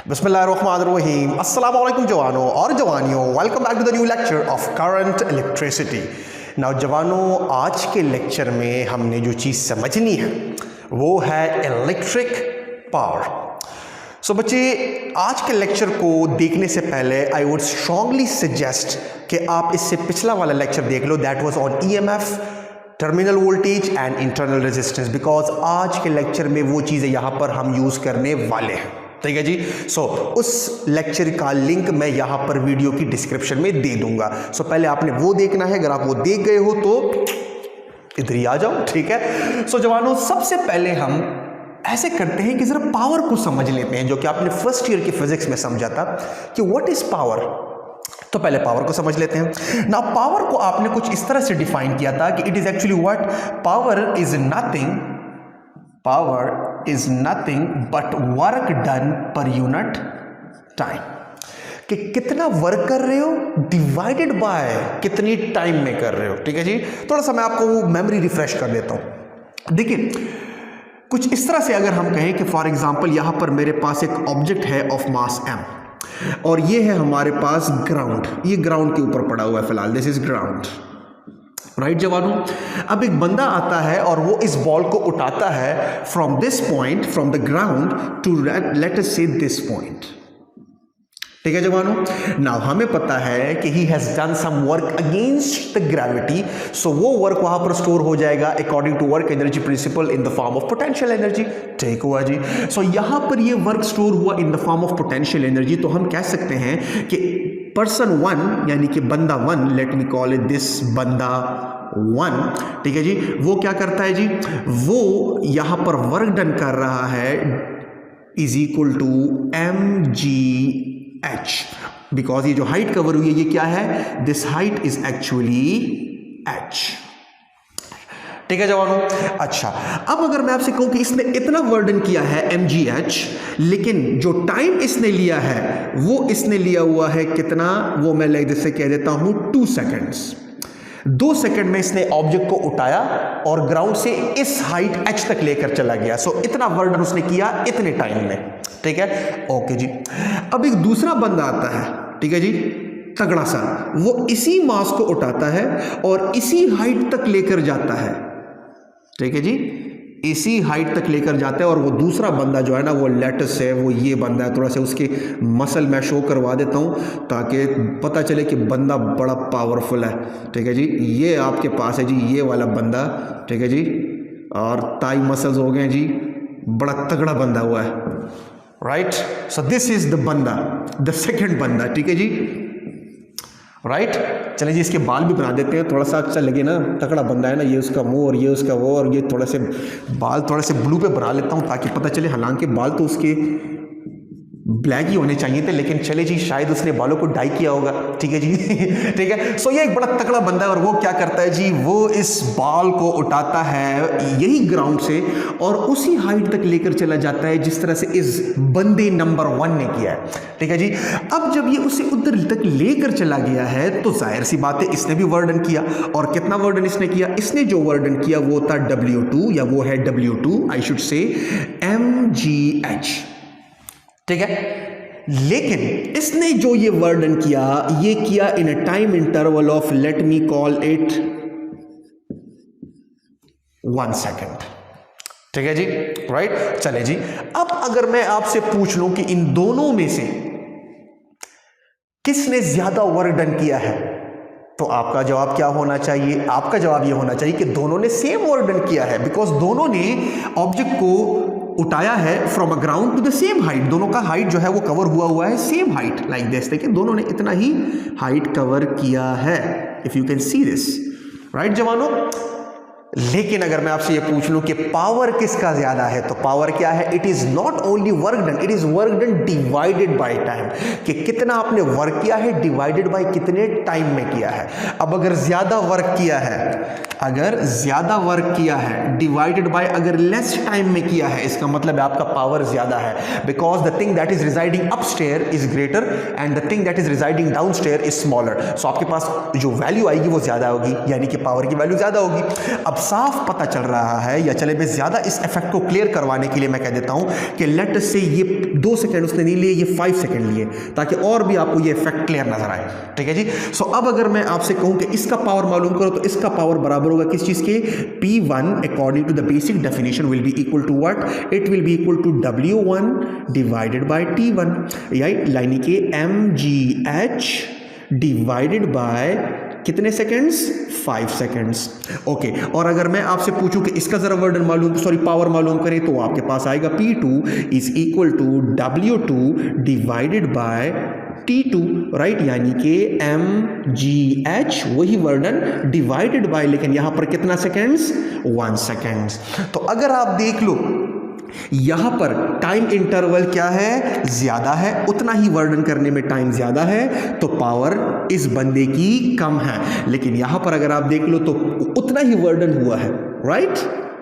बिस्मिल्लाहिर्रहमानिर्रहीम। अस्सलाम वालेकुम जवानों और जवानियों, welcome back to the new lecture of current electricity. नौजवानों, आज के लेक्चर में हमने जो चीज़ समझनी है वो है इलेक्ट्रिक पावर। सो बच्चे, आज के लेक्चर को देखने से पहले आई वुड स्ट्रांगली सजेस्ट कि आप इससे पिछला वाला लेक्चर देख लो, that was on EMF, terminal voltage and internal resistance, because आज के लेक्चर में वो चीज़ें यहाँ पर हम यूज़ करने वाले हैं। ठीक है जी। सो उस लेक्चर का लिंक मैं यहाँ पर वीडियो की डिस्क्रिप्शन में दे दूंगा। सो पहले आपने वो देखना है, अगर आप वो देख गए हो तो इधर ही आ जाओ। ठीक है। सो जवानों, सबसे पहले हम ऐसे करते हैं कि जरा पावर को समझ लेते हैं, जो कि आपने फर्स्ट ईयर की फिजिक्स में समझा था कि व्हाट इज पावर। तो पहले पावर को समझ लेते हैं ना। पावर को आपने कुछ इस तरह से डिफाइन किया था कि it is actually what power is nothing but work done per unit time. कि कितना वर्क कर रहे हो डिवाइडेड बाय कितनी टाइम में कर रहे हो। ठीक है जी। थोड़ा सा मैं आपको वो मेमोरी रिफ्रेश कर देता हूं। देखिए, कुछ इस तरह से अगर हम कहें कि फॉर एग्जांपल यहां पर मेरे पास एक ऑब्जेक्ट है ऑफ मास m और ये है हमारे पास ग्राउंड, ये ग्राउंड के ऊपर पड़ा हुआ है फिलहाल, दिस इज ग्राउंड, राइट जवानों। अब एक बंदा आता है और वो इस बॉल को उठाता है from this point, from the ground to let us say this point. ठीक है जवानों। नाउ हमें पता है कि he has done some work against the gravity, so वो वर्क वहां पर स्टोर हो जाएगा according to work energy principle in the form of potential energy. ठीक हुआ जी। सो यहां पर ये वर्क स्टोर हुआ इन the form of potential energy. तो हम कह सकते हैं कि पर्सन वन, यानी कि बंदा one, late me call it this बंदा वन, ठीक है जी, वो क्या करता है जी, वो यहां पर वर्क डन कर रहा है is equal to mgh, because ये जो हाइट कवर हुई है ये क्या है, this height is actually h। ठीक है जवानों। अच्छा, अब अगर मैं आपसे कहूं कि इसने इतना वर्डन किया है mgh, लेकिन जो टाइम इसने लिया है वो इसने लिया हुआ है कितना, वो मैं लाइक जैसे कह देता हूं 2 सेकेंड्स। 2 सेकंड में इसने ऑब्जेक्ट को उठाया और ग्राउंड से इस हाइट h तक लेकर चला गया। सो इतना वर्डन उसने किया इतने टाइम में। ठीक है, ओके जी। अब एक दूसरा बंदा आता है, ठीक है जी, तगड़ा सा, वो इसी मास को उठाता है और इसी हाइट तक लेकर जाता है। ठीक है जी, इसी हाइट तक लेकर जाता है। और वो दूसरा बंदा जो है ना, वो लेटेस्ट है, वो ये बंदा है। थोड़ा सा उसके मसल मैं शो करवा देता हूँ ताकि पता चले कि बंदा बड़ा पावरफुल है। ठीक है जी, ये आपके पास है जी, ये वाला बंदा। ठीक है जी, और ताई मसल्स हो गए जी, बड़ा तगड़ा बंदा हुआ है, right. So this is the बंदा, द सेकेंड बंदा। ठीक है जी, राइट। चलिए जी, इसके बाल भी बना देते हैं, थोड़ा सा अच्छा लगे ना, तगड़ा बंदा है ना, ये उसका मुंह और ये उसका वो, और ये थोड़ा से बाल थोड़े से ब्लू पे बना लेता हूँ ताकि पता चले। हालांकि बाल तो उसके ब्लैक ही होने चाहिए थे, लेकिन चले जी, शायद उसने बालों को डाई किया होगा। ठीक है जी। ठीक है। सो ये एक बड़ा तगड़ा बंदा है और वो क्या करता है जी, वो इस बाल को उठाता है यही ग्राउंड से और उसी हाइट तक लेकर चला जाता है जिस तरह से इस बंदे नंबर 1 ने किया है। ठीक है जी। अब जब ये उसे उधर तक लेकर चला गया है तो जाहिर सी बात है इसने भी वर्डन किया। और कितना वर्डन इसने किया, इसने जो वर्डन किया वो था W2, या वो है W2 I should say mgh। ठीक है। लेकिन इसने जो ये वर्डन किया, ये किया in a time interval of let me call it 1 second. ठीक है जी, राइट। चले जी, अब अगर मैं आपसे पूछ लूं कि इन दोनों में से किसने ज्यादा वर्क डन किया है, तो आपका जवाब क्या होना चाहिए, आपका जवाब यह होना चाहिए कि दोनों ने सेम वर्क डन किया है, बिकॉज दोनों ने ऑब्जेक्ट को उठाया है from a ground to the same height. दोनों का हाइट जो है वो कवर हुआ है सेम हाइट, लाइक दिस। देखिए, दोनों ने इतना ही हाइट कवर किया है, if you can see this, right जवानों। लेकिन अगर मैं आपसे ये पूछ लूं कि पावर किसका ज्यादा है, तो पावर क्या है, it is not only work done, it is work done divided by time. कि कितना आपने वर्क किया है डिवाइडेड बाय कितने टाइम में किया है। अब अगर ज्यादा वर्क किया है, डिवाइडेड बाय अगर लेस टाइम में किया है, इसका मतलब है आपका पावर ज्यादा है, because the thing that is residing upstair is greater and the thing that is residing downstair is smaller. So आपके पास जो वैल्यू आएगी वो ज्यादा होगी, यानी कि पावर की वैल्यू ज्यादा होगी। अब साफ पता चल रहा है, या चले मैं ज्यादा इस इफेक्ट को क्लियर करवाने के लिए मैं कह देता हूं कि लेट अस से ये 2 सेकंड उसने नहीं लिए, ये 5 सेकंड लिए, ताकि और भी आपको ये इफेक्ट क्लियर नजर आए। ठीक है जी। सो अब अगर मैं आपसे कहूं कि इसका पावर मालूम करो, तो इसका पावर बराबर होगा किस चीज के? P1 according to the basic definition will be equal to what? It will be equal to W1 divided by T1, यानी कि mgh डिवाइडेड बाय कितने सेकंड्स? 5 सेकंड्स। ओके, और अगर मैं आपसे पूछूं कि इसका जरा वर्डन मालूम, सॉरी पावर मालूम करें, तो आपके पास आएगा P2 is equal to W2 divided by T2, right, यानी कि mgh वही वर्डन डिवाइडेड बाय, लेकिन यहां पर कितना सेकंड्स? 1 सेकंड्स। तो अगर आप देख लो यहां पर टाइम इंटरवल क्या है? ज्यादा है, उतना ही वर्डन करने में टाइम ज्यादा है, तो पावर इस बंदे की कम है। लेकिन यहां पर अगर आप देख लो तो उतना ही वर्डन हुआ है, right,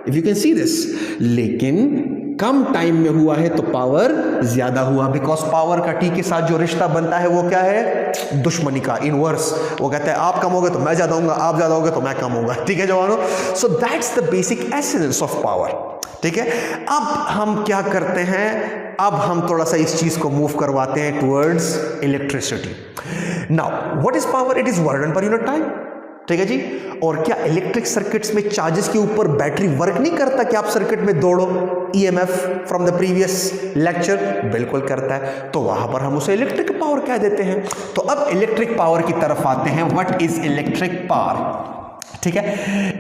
if you can see this, लेकिन कम टाइम में हुआ है तो पावर ज्यादा हुआ, बिकॉज पावर का टी के साथ जो रिश्ता बनता है वो क्या है? दुश्मनी का, इनवर्स। वो कहता है आप कम होगे तो मैं ज्यादा होऊंगा, आप ज्यादा होगे तो मैं कम होऊंगा। ठीक है जवानों, so that's the basic essence of power. ठीक है, अब हम क्या करते हैं? अब हम थोड़ा सा इस चीज को मूव करवाते हैं towards electricity. Now what is power? It is वर्डन पर यूनिट टाइम। ठीक है जी। और क्या इलेक्ट्रिक सर्किट्स में चार्जेस के ऊपर बैटरी वर्क नहीं करता कि आप सर्किट में दौड़ो? EMF from the previous lecture, बिल्कुल करता है, तो वहां पर हम उसे इलेक्ट्रिक पावर कह देते हैं। तो अब इलेक्ट्रिक पावर की तरफ आते हैं। What is electric power? ठीक है,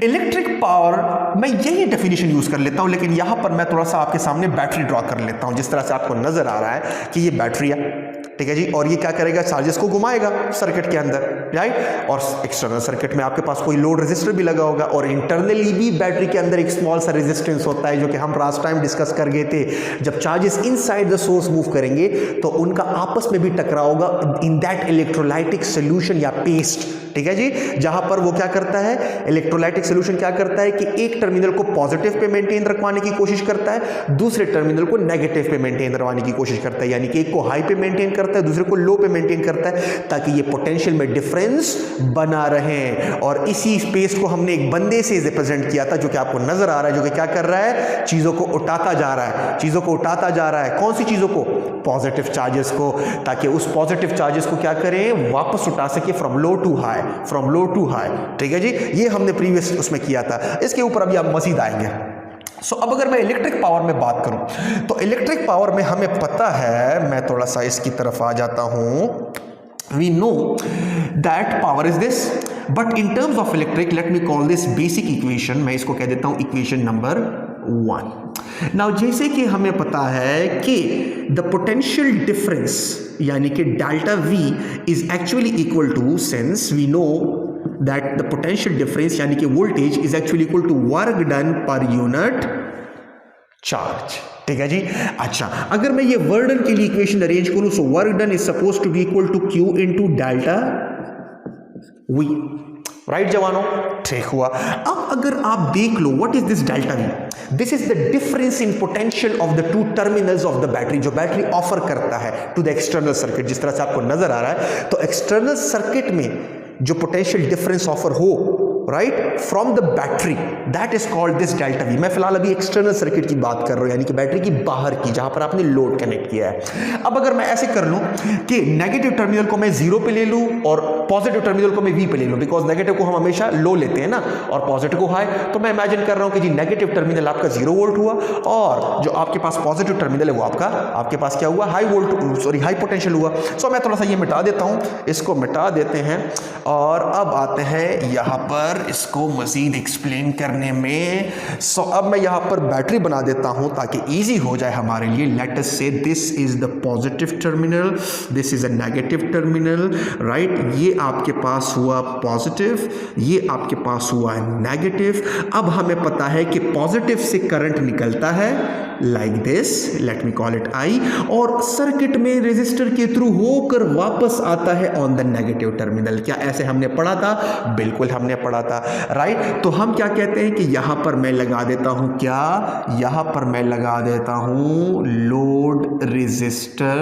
इलेक्ट्रिक पावर मैं यही डेफिनेशन यूज कर लेता हूं, लेकिन यहां पर मैं थोड़ा सा आपके सामने बैटरी ड्रॉ कर लेता हूं, जिस तरह से आपको नजर आ रहा है कि ये बैटरी है। ठीक है जी, और ये क्या करेगा? चार्जेस को घुमाएगा सर्किट के अंदर, राइट। और एक्सटर्नल सर्किट में आपके पास कोई लोड रेजिस्टर भी लगा होगा, और इंटरनली भी बैटरी के अंदर एक स्मॉल सा रेजिस्टेंस होता है, जो कि हम लास्ट टाइम डिस्कस कर गए थे। जब charges inside the source move करेंगे तो उनका आपस में भी टकराव होगा इन दैट इलेक्ट्रोलाइटिक सोल्यूशन या पेस्ट। ठीक है जी, जहां पर वो क्या करता है? इलेक्ट्रोलाइटिक सोल्यूशन क्या करता है कि एक टर्मिनल को पॉजिटिव पे मेंटेन रखवाने की कोशिश करता है, दूसरे टर्मिनल को नेगेटिव पे मेंटेन रखवाने की कोशिश करता है, यानी कि एक को हाई पे मेंटेन करता है, दूसरे को लो पे मेंटेन करता है, ताकि ये पोटेंशियल में डिफरेंस बना रहे। और इसी स्पेस को हमने एक बंदे से रिप्रेजेंट किया था, जो कि आपको नजर आ रहा है, जो कि क्या कर रहा है? चीजों को उठाता जा रहा है, चीजों को उठाता जा रहा है। कौन सी चीजों को? पॉजिटिव चार्जेस को, ताकि उस पॉजिटिव चार्जेस को क्या करें? वापस उठा सके from low to high, from low to high. ठीक है जी, ये हमने प्रीवियस उसमें किया था। इसके ऊपर अभी आप मजीद आएंगे। सो अब अगर मैं इलेक्ट्रिक पावर में बात करूं, तो इलेक्ट्रिक पावर में हमें पता है, मैं थोड़ा सा इसकी तरफ आ जाता हूं। We know that power is this, but in terms of electric let me call this basic equation, मैं इसको कह देता हूं इक्वेशन नंबर 1। नाउ जैसे कि हमें पता है कि द पोटेंशियल डिफरेंस यानी कि delta V is actually equal to, since we know that the potential difference यानी कि voltage is actually equal to work done per unit charge। ठीक है जी। अच्छा, अगर मैं ये वर्क डन के लिए इक्वेशन अरेंज करूं, so work done is suppose to be equal to Q into delta V, right जवानों? ठीक हुआ। अब अगर आप देख लो what is this delta V? This is the difference in potential of the two terminals of the battery, जो battery offer करता है टू द एक्सटर्नल सर्किट। जिस तरह से आपको नजर आ रहा है, तो एक्सटर्नल सर्किट में जो पोटेंशियल डिफरेंस ऑफर हो, right, from the battery, that is called this delta V। मैं फिलहाल अभी एक्सटर्नल सर्किट की बात कर रहा हूं, यानी कि बैटरी की बाहर की, जहां पर आपने लोड कनेक्ट किया है। अब अगर मैं ऐसे कर लूं कि नेगेटिव टर्मिनल को मैं 0 पे ले लूं और पॉजिटिव टर्मिनल को मैं V पे ले लूं, बिकॉज नेगेटिव को हम हमेशा लो लेते हैं ना, और पॉजिटिव को हाई, तो मैं इमेजिन कर रहा हूं कि जी नेगेटिव टर्मिनल आपका 0 वोल्ट हुआ, और जो आपके पास पॉजिटिव टर्मिनल है वो आपके पास क्या हुआ? High volt, sorry high potential हुआ। सो मैं थोड़ा सा ये मिटा देता हूं, इसको मिटा देते हैं, और अब आते हैं यहां पर इसको मजीद एक्सप्लेन करने में। सो अब मैं यहां पर बैटरी बना देता हूं ताकि इजी हो जाए हमारे लिए। Late us say this is the positive terminal, this is a negative terminal, right. ये आपके पास हुआ पॉजिटिव, ये आपके पास हुआ नेगेटिव। अब हमें पता है कि पॉजिटिव से करंट निकलता है like this, late me call it I, और सर्किट में रेजिस्टर के थ्रू होकर वापस आता है ऑन द नेगेटिव टर्मिनल। क्या ऐसे हमने पढ़ा था? बिल्कुल हमने पढ़ा था, राइट। तो हम क्या कहते हैं कि यहां पर मैं लगा देता हूं, क्या यहां पर मैं लगा देता हूं लोड रेजिस्टर,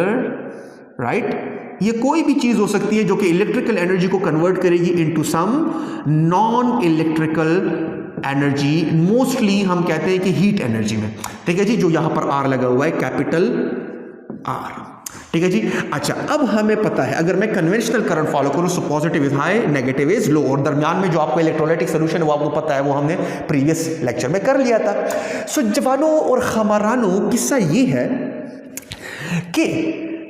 राइट। ये कोई भी चीज हो सकती है जो कि इलेक्ट्रिकल एनर्जी को कन्वर्ट करेगी into some non electrical energy mostly हम कहते हैं कि हीट एनर्जी में, ठीक है जी, जो यहां पर आर लगा हुआ है, कैपिटल आर, ठीक है जी। अच्छा, अब हमें पता है अगर मैं कन्वेंशनल करंट फॉलो करूं so positive is high, negative is low, और दरमियान में जो आपको इलेक्ट्रोलाइटिक सॉल्यूशन है वो आपको पता है, वो हमने प्रीवियस लेक्चर में कर लिया था। सो जवानों और खमारानों, किस्सा ये है कि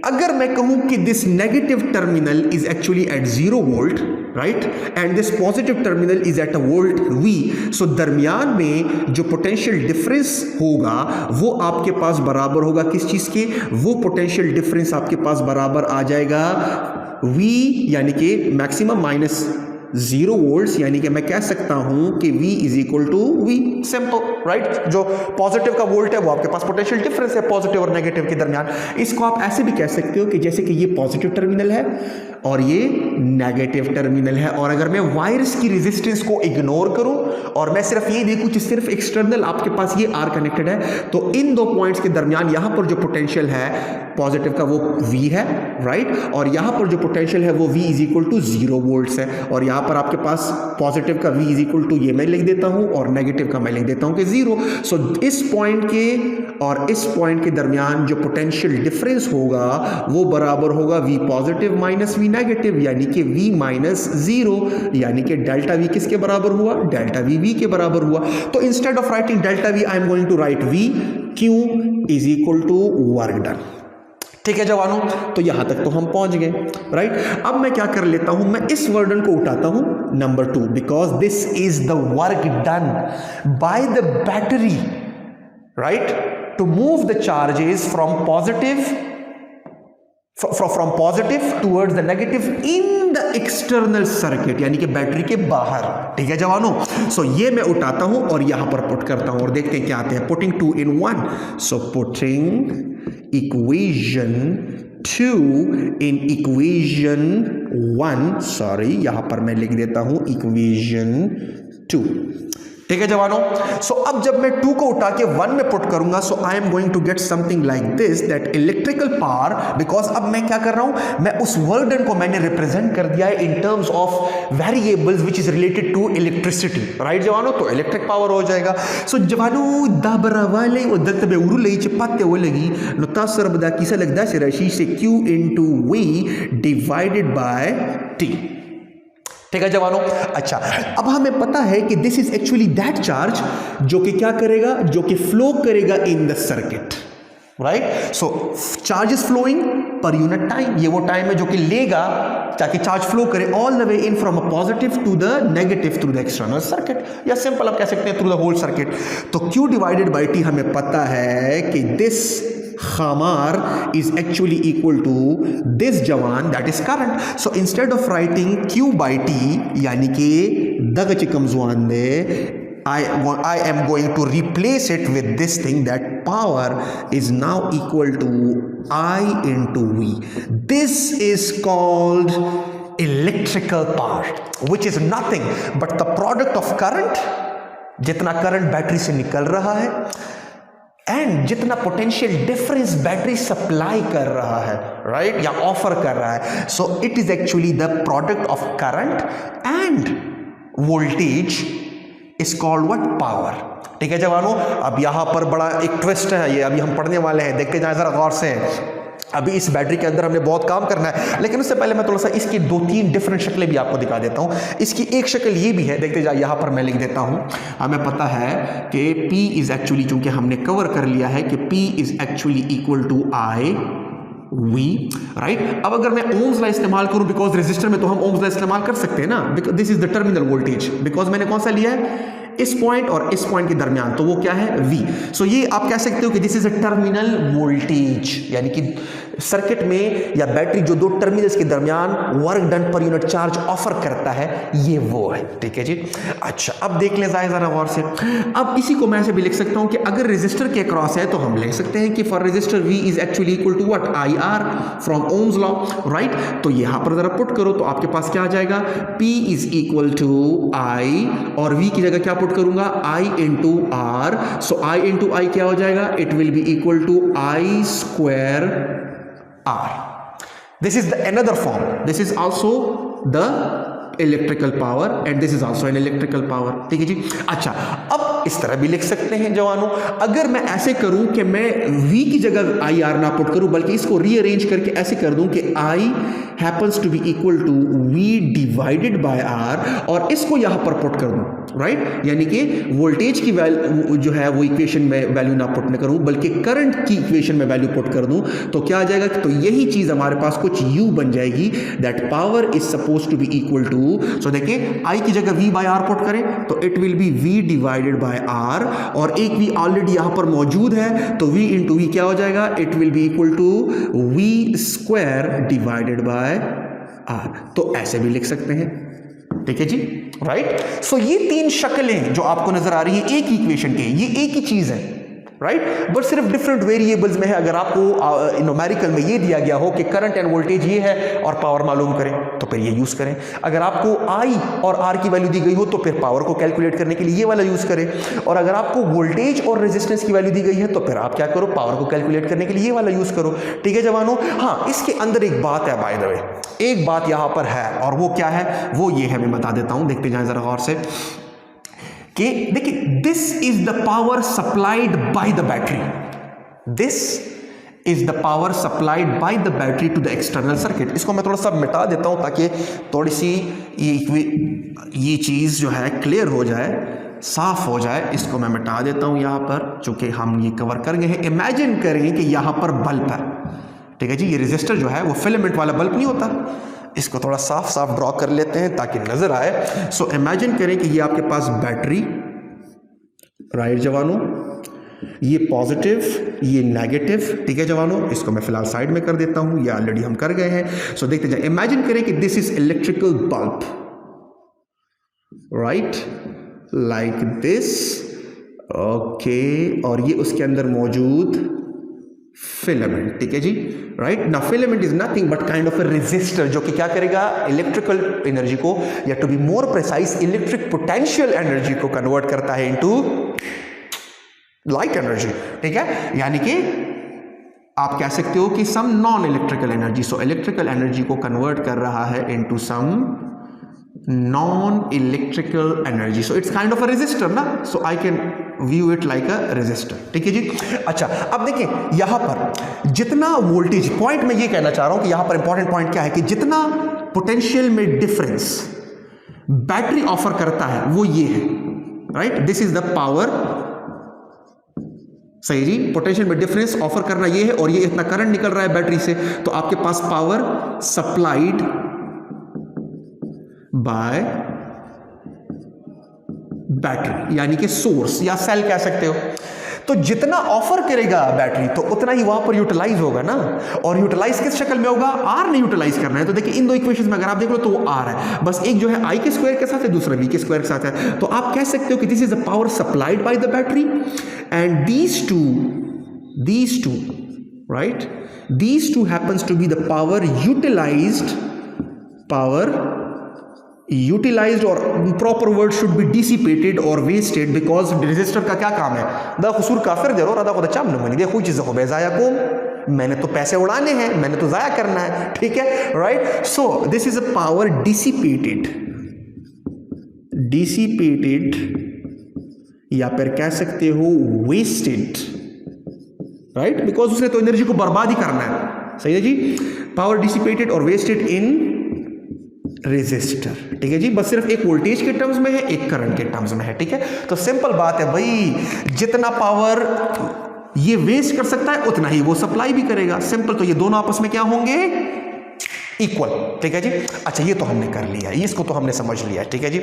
अगर मैं कहूं कि this negative terminal is actually eight 0 volt, right, and this positive terminal is at a volt V, सो दरमियान में जो पोटेंशियल डिफरेंस होगा वो आपके पास बराबर होगा किस चीज के, वो पोटेंशियल डिफरेंस आपके पास बराबर आ जाएगा V, यानी कि मैक्सिमम माइनस 0 वोल्ट्स, यानी कि मैं कह सकता हूं कि V is equal to V, simple, right. जो पॉजिटिव का वोल्ट है वो आपके पास पोटेंशियल डिफरेंस है पॉजिटिव और नेगेटिव के दरमियान। इसको आप ऐसे भी कह सकते हो कि जैसे कि ये पॉजिटिव टर्मिनल है और ये नेगेटिव टर्मिनल है, और अगर मैं वायर्स की रेजिस्टेंस को इग्नोर करूं और मैं सिर्फ ये देखूं कि सिर्फ एक्सटर्नल आपके पास ये आर कनेक्टेड है, तो इन दो पॉइंट्स के दरमियान यहां पर जो पोटेंशियल है पॉजिटिव का वो V है, राइट, और यहां पर जो पोटेंशियल है वो V is equal to 0 volts है, और यहां पर आपके पास पॉजिटिव का V इज इक्वल टू ये मैं लिख देता हूं और नेगेटिव का मैं लिख देता हूं कि 0। सो इस पॉइंट के और इस पॉइंट के दरमियान जो पोटेंशियल डिफरेंस होगा वो बराबर होगा V positive minus V negative, यानी कि V माइनस 0, यानी कि डेल्टा V किसके बराबर हुआ, डेल्टा V के बराबर हुआ। तो instead of writing delta V I am going to write V Q is equal to work done, ठीक है जवानों। तो यहां तक तो हम पहुंच गए, राइट। अब मैं क्या कर लेता हूं, मैं इस वर्डन को उठाता हूं number 2, because this is the work done by the battery, right, to move the charges from positive towards the negative in the external circuit, यानी कि बैटरी के बाहर, ठीक है जवानों। सो ये मैं उठाता हूं और यहां पर पुट करता हूं और देखते हैं क्या आते हैं। Putting 2 in 1, so putting equation 2 in equation 1, sorry यहां पर मैं लिख देता हूं इक्वेशन 2, ठीक है जवानों। सो अब जब मैं 2 को उठा के 1 में पुट करूंगा, so I am going to get something like this, that electrical power, because अब मैं क्या कर रहा हूं, मैं उस वर्डन को मैंने रिप्रेजेंट कर दिया है in terms of variables which is related to electricity, right जवानों। तो इलेक्ट्रिक पावर हो जाएगा। सो जवानों दाबरा वाले और दत्तबे उरुले चिपाते वलगी नुतासर बदा किसा लगदा से राशि से Q into V divided by T, ठीक है जवानों। अच्छा, अब हमें पता है कि this is actually that charge जो कि क्या करेगा, जो कि फ्लो करेगा in the circuit, right. So charge is flowing per unit time, ये वो टाइम है जो कि लेगा ताकि चार्ज फ्लो करे all the way in from a positive to the negative through the external circuit, या सिंपल आप कह सकते हैं थ्रू द होल सर्किट। तो Q डिवाइडेड बाय T हमें पता है कि this Khamar is actually equal to this jawan, that is current. So instead of writing Q by T, यानी कि दग चिकम जुआन दे, I am going to replace it with this thing, that power is now equal to I into V. This is called electrical power, which is nothing but the product of current, जितना current battery से निकल रहा है and जितना potential difference battery supply कर रहा है, right, या ऑफर कर रहा है। So it is actually the product of current end voltage is called what, power, ठीक है जवानों। अब यहां पर बड़ा एक ट्विस्ट है, ये अभी हम पढ़ने वाले हैं, देखते जाए जरा गौर से। अभी इस बैटरी के अंदर हमने बहुत काम करना है, लेकिन उससे पहले मैं थोड़ा सा इसकी 2-3 डिफरेंट शक्लें भी आपको दिखा देता हूं। इसकी एक शक्ल ये भी है, देखते जाए, यहां पर मैं लिख देता हूं। हमें पता है कि P इज एक्चुअली, चूंकि हमने कवर कर लिया है कि P is actually equal to I V, right. अब अगर मैं ओम्स ला इस्तेमाल करूं, बिकॉज रेजिस्टर में तो हम ओम्स ला इस्तेमाल कर सकते हैं ना, because this is the terminal voltage, because मैंने कौन सा लिया है, इस पॉइंट और इस पॉइंट के दरमियान, तो वो क्या है, V। सो ये आप कह सकते हो कि this is a terminal voltage, यानी कि सर्किट में या बैटरी जो दो टर्मिनल्स के दरमियान work done per unit charge offer करता है, ये वो है, ठीक है जी। अच्छा, अब देख लें जरा गौर से। अब इसी को मैं ऐसे भी लिख सकता हूं कि अगर रेजिस्टर के अक्रॉस है तो हम लिख सकते हैं कि for resistor V is actually equal to what, IR from ohm's law, right. तो यहां पर जरा पुट करो तो आपके पास क्या आ जाएगा, P is equal to I, और V की जगह क्या पुट करूंगा, I into R। So I into I क्या हो जाएगा, it will be equal to I square R. This is the another form. This is also the electrical power and this is also an electrical power. ठीक है जी। अच्छा, अब इस तरह भी लिख सकते हैं जवानों, अगर मैं ऐसे करूं कि मैं V की जगह आई आर ना पुट करूं बल्कि इसको रीअरेंज करके ऐसे कर दूं कि I happens to be equal to V divided by R और इसको यहां पर पुट कर दूं, राइट, यानी कि वोल्टेज की वैल्यू जो है वो इक्वेशन में वैल्यू ना पुट न करूं बल्कि करंट की इक्वेशन में वैल्यू पुट कर दूं, तो क्या आ जाएगा, तो यही चीज हमारे पास कुछ U बन जाएगी, that power is suppose to be equal to, so देखिए I की जगह V बाय R पुट करें तो it will B V divided by R और एक V ऑलरेडी यहां पर मौजूद है तो V इंटू V क्या हो जाएगा, it will be equal to V square divided by R। तो ऐसे भी लिख सकते हैं। ठीक है जी, राइट। सो ये तीन शक्लें जो आपको नजर आ रही है एक ही इक्वेशन के, ये एक ही चीज है, राइट, बट सिर्फ डिफरेंट वेरिएबल्स में है। अगर आपको न्यूमेरिकल में ये दिया गया हो कि करंट एंड वोल्टेज ये है और पावर मालूम करें तो फिर ये यूज करें, अगर आपको I और R की वैल्यू दी गई हो तो फिर पावर को कैलकुलेट करने के लिए ये वाला यूज करें, और अगर आपको वोल्टेज और रेजिस्टेंस की वैल्यू दी गई है तो फिर आप क्या करो, पावर को कैलकुलेट करने के लिए ये वाला यूज करो। ठीक है जवानों। हाँ, इसके अंदर एक बात है, बाय द वे एक बात यहां पर है, और वो क्या है, वो ये है, मैं बता देता हूं, देखते जाएं जरा गौर से कि देखिए, this is the power supplied by the battery, this is the power supplied by the battery to the external circuit. इसको मैं थोड़ा सा मिटा देता हूं ताकि थोड़ी सी ये चीज जो है क्लियर हो जाए, साफ हो जाए। इसको मैं मिटा देता हूं यहां पर, चूंकि हम ये कवर कर गए हैं। इमेजिन करें कि यहां पर बल्ब है, ठीक है जी, ये रेजिस्टर जो है वो फिलामेंट वाला बल्ब नहीं होता, इसको थोड़ा साफ साफ ड्रॉ कर लेते हैं ताकि नजर आए। सो इमेजिन करें कि ये आपके पास बैटरी, राइट जवानों, ये पॉजिटिव ये नेगेटिव। ठीक है जवानों, इसको मैं फिलहाल साइड में कर देता हूं, ये ऑलरेडी हम कर गए हैं। सो देखते जाए, इमेजिन करें कि this is electrical bulb, right, like this, okay, और ये उसके अंदर मौजूद फिलामेंट। ठीक है जी, राइट। ना filament is nothing but kind of a resistor जो कि क्या करेगा, इलेक्ट्रिकल एनर्जी को, या to be more precise electric potential energy को कन्वर्ट करता है इनटू लाइट एनर्जी। ठीक है, यानी कि आप कह सकते हो कि some non electrical energy. So electrical energy को कन्वर्ट कर रहा है into some non electrical energy. So it's kind of a resistor ना, so I can view it like a resistor. ठीक है जी। अच्छा, अब देखिए यहां पर जितना वोल्टेज, पॉइंट में ये कहना चाह रहा हूं कि यहां पर इंपॉर्टेंट पॉइंट क्या है कि जितना पोटेंशियल में डिफरेंस बैटरी ऑफर करता है वो ये है, right, this is the power, सही जी, पोटेंशियल में डिफरेंस ऑफर करना ये है, और ये इतना करंट निकल रहा है बैटरी से, तो आपके पास पावर सप्लाइड बाय बैटरी, यानी कि सोर्स या सेल कह सकते हो। तो जितना ऑफर करेगा बैटरी तो उतना ही वहां पर यूटिलाइज होगा ना, और यूटिलाइज किस शक्ल में होगा, आर ने यूटिलाइज करना है। तो देखिए इन दो इक्वेशंस में अगर आप देख लो तो वो आर है, बस एक जो है आई के स्क्वायर के साथ है, दूसरा वी के स्क्वायर के साथ है। तो आप कह सकते हो कि this is the power supplied by the battery and these two right, these two happens to be the power utilized or proper word should be dissipated or wasted, because resistor का क्या काम है, दा खुसूर काफिर दे रो रदा को चाम न मनी दे खुद चीज़ को बेजाया को, मैंने तो पैसे उड़ाने हैं, मैंने तो जाया करना है। ठीक है, right. So this is a power dissipated या फिर कह सकते हो वेस्टेड, राइट, बिकॉज उसने तो एनर्जी को बर्बाद ही करना है। सही है जी, पावर डिसिपेटेड और वेस्टेड इन रेजिस्टर। ठीक है जी, बस सिर्फ एक वोल्टेज के टर्म्स में है, एक करंट के टर्म्स में है। ठीक है, तो सिंपल बात है भाई, जितना पावर ये वेस्ट कर सकता है उतना ही वो सप्लाई भी करेगा, सिंपल। तो ये दोनों आपस में क्या होंगे, इक्वल। ठीक है जी। अच्छा, ये तो हमने कर लिया, इसको तो हमने समझ लिया। ठीक है जी।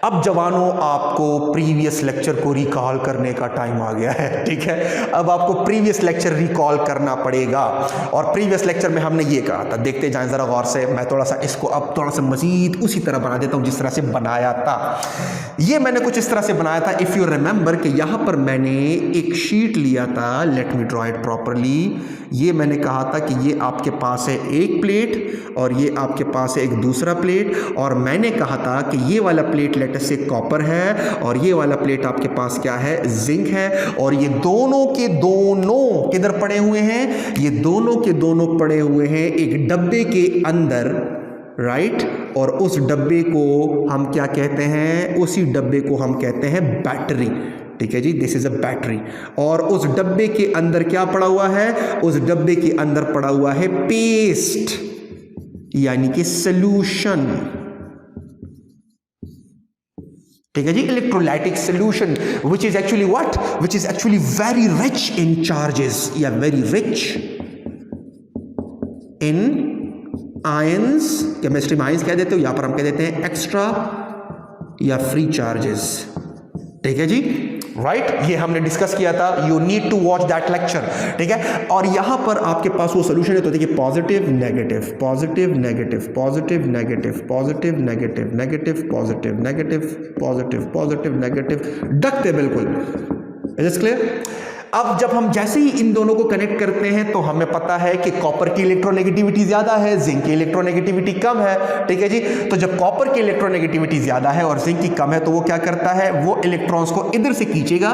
अब जवानों, आपको प्रीवियस लेक्चर को रिकॉल करने का टाइम आ गया है। ठीक है, अब आपको प्रीवियस लेक्चर रिकॉल करना पड़ेगा, और प्रीवियस लेक्चर में हमने ये कहा था, देखते जाएं जरा गौर से। मैं थोड़ा सा इसको अब थोड़ा सा मजीद उसी तरह बना देता हूं जिस तरह से बनाया था। ये मैंने कुछ इस तरह से बनाया था, इफ यू रिमेंबर, कि यहां पर मैंने एक शीट लिया था, let me draw it properly. ये मैंने कहा था कि ये आपके पास है एक प्लेट और ये आपके पास है एक दूसरा प्लेट, और मैंने कहा था कि ये वाला प्लेट लेटर से कॉपर है और ये वाला प्लेट आपके पास क्या है, जिंक है, और ये दोनों के दोनों किधर पड़े हुए हैं, ये दोनों के दोनों पड़े हुए हैं एक डब्बे के अंदर, राइट, और उस डब्बे को हम क्या कहते हैं, उसी डब्बे को हम कहते हैं बैटरी। ठीक है जी, दिस इज अ बैटरी। और उस डब्बे के अंदर क्या पड़ा हुआ है, उस डब्बे के अंदर पड़ा हुआ है पेस्ट, यानी कि सॉल्यूशन। ठीक है जी, electrolytic solution which is actually what, which is actually very rich in charges या very rich in ions. Chemistry में आयंस कह देते हो, यहां पर हम कह देते हैं एक्स्ट्रा या फ्री चार्जेस। ठीक है जी, राइट, ये हमने डिस्कस किया था, you need to watch that lecture. ठीक है, और यहां पर आपके पास वो सोल्यूशन है, तो देखिए positive negative, positive negative, positive negative, positive negative, negative positive, negative positive, positive negative, duct है बिल्कुल। Is it clear? अब जब हम जैसे ही इन दोनों को कनेक्ट करते हैं तो हमें पता है कि कॉपर की इलेक्ट्रोनेगेटिविटी ज्यादा है, जिंक की इलेक्ट्रोनेगेटिविटी कम है। ठीक है जी, तो जब कॉपर की इलेक्ट्रोनेगेटिविटी ज्यादा है और जिंक की कम है तो वो क्या करता है, वो इलेक्ट्रॉन्स को इधर से खींचेगा,